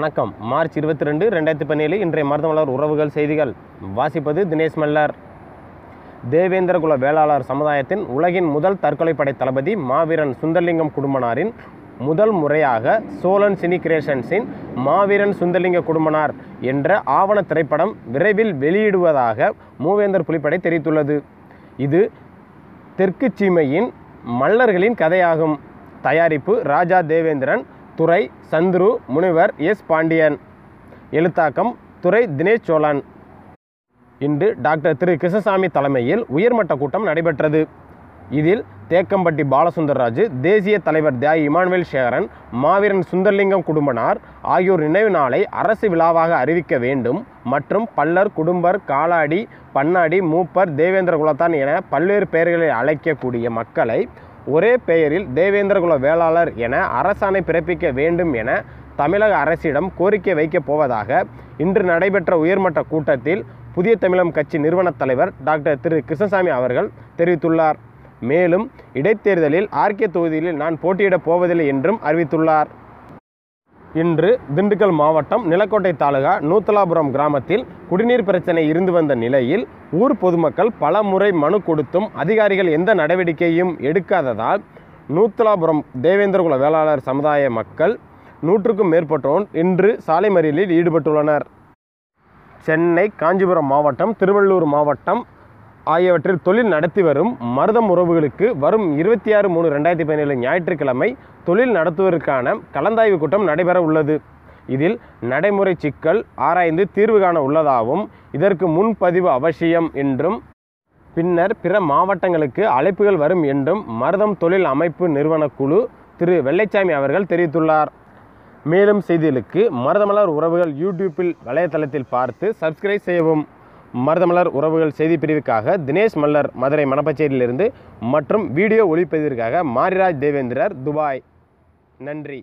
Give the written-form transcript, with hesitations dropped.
வணக்கம். மார்ச் 22, 2017 இன்றைய மருதமலர் உறவுகள் செய்திகள். வாசிப்பது தினேஷ் மல்லர். தேவேந்திரகுல வேளாளர் சமுதாயத்தின் உலகின் முதல் தற்கொலைப்படை தளபதி மாவீரன் சுந்தரலிங்கம் குடும்பனாரின் முதல் முறையாக சோழன் சினி கிரியேஷன்ஸின் மாவீரன் சுந்தரலிங்க குடும்பனார் என்ற ஆவண திரைப்படம் விரைவில் வெளியிடுவதாக மூவேந்தர் புலிப்படை தெரிவித்துள்ளது. இது தெற்கு சீமையின் மல்லர்களின் கதையாகும். தயாரிப்பு ராஜா தேவேந்திரன், துறை சந்துரு, முனிவர் எஸ் பாண்டியன், எழுத்தாக்கம் துறை தினேஷ் சோழன். இன்று டாக்டர் திரு கிருஷ்ணசாமி தலைமையில் உயர்மட்ட கூட்டம் நடைபெற்றது. இதில் தேக்கம்பட்டி பாலசுந்தரராஜு, தேசிய தலைவர் தியாகி இமானுவேல் சேகரன், மாவீரன் சுந்தரலிங்கம் குடும்பனார் ஆகியோர் நினைவு நாளை அரசு விழாவாக அறிவிக்க வேண்டும் மற்றும் பல்லர், குடும்பர், காலாடி, பன்னாடி, மூப்பர், தேவேந்திர குலத்தான் என பல்வேறு பெயர்களில் அழைக்கக்கூடிய மக்களை ஒரே பெயரில் தேவேந்திரகுல வேளாளர் என அரசாணை பிறப்பிக்க வேண்டும் என தமிழக அரசிடம் கோரிக்கை வைக்கப் போவதாக இன்று நடைபெற்ற உயர்மட்ட கூட்டத்தில் புதிய தமிழகம் கட்சி நிறுவன தலைவர் டாக்டர் திரு கிருஷ்ணசாமி அவர்கள் தெரிவித்துள்ளார். மேலும் இடைத்தேர்தலில் ஆர்கே தொகுதியில் நான் போட்டியிடப் போவதில்லை என்றும் அறிவித்துள்ளார். இன்று திண்டுக்கல் மாவட்டம் நிலக்கோட்டை தாலுகா நூத்தலாபுரம் கிராமத்தில் குடிநீர் பிரச்சனை இருந்து வந்த நிலையில் ஊர் பொதுமக்கள் பல முறை மனு கொடுத்தும் அதிகாரிகள் எந்த நடவடிக்கையும் எடுக்காததால் நூத்தலாபுரம் தேவேந்திரகுல வேளாளர் சமுதாய மக்கள் 100க்கும் மேற்பட்டோர் இன்று சாலை மறியலில் ஈடுபட்டுள்ளனர். சென்னை, காஞ்சிபுரம் மாவட்டம், திருவள்ளூர் மாவட்டம் ஆகியவற்றில் தொழில் நடத்தி வரும் மருதம் உறவுகளுக்கு வரும் 26/3/2017 ஞாயிற்றுக்கிழமை தொழில் நடத்துவதற்கான கலந்தாய்வு கூட்டம் நடைபெற உள்ளது. இதில் நடைமுறை சிக்கல் ஆராய்ந்து தீர்வு காண உள்ளதாகவும் இதற்கு முன்பதிவு அவசியம் என்றும் பின்னர் பிற மாவட்டங்களுக்கு அழைப்புகள் வரும் என்றும் மருதம் தொழில் அமைப்பு நிறுவன குழு திரு வெள்ளைச்சாமி அவர்கள் தெரிவித்துள்ளார். மேலும் செய்திகளுக்கு மருதமலர் உறவுகள் யூடியூப்பில் வலைத்தளத்தில் பார்த்து சப்ஸ்கிரைப் செய்யவும். மருதமலர் உறவுகள் செய்தி பிரிவுக்காக தினேஷ் மல்லர், மதுரை மணப்பச்சேரியிலிருந்து மற்றும் வீடியோ ஒளிப்பதிவிற்காக மாரிராஜ் தேவேந்திரர், துபாய். நன்றி.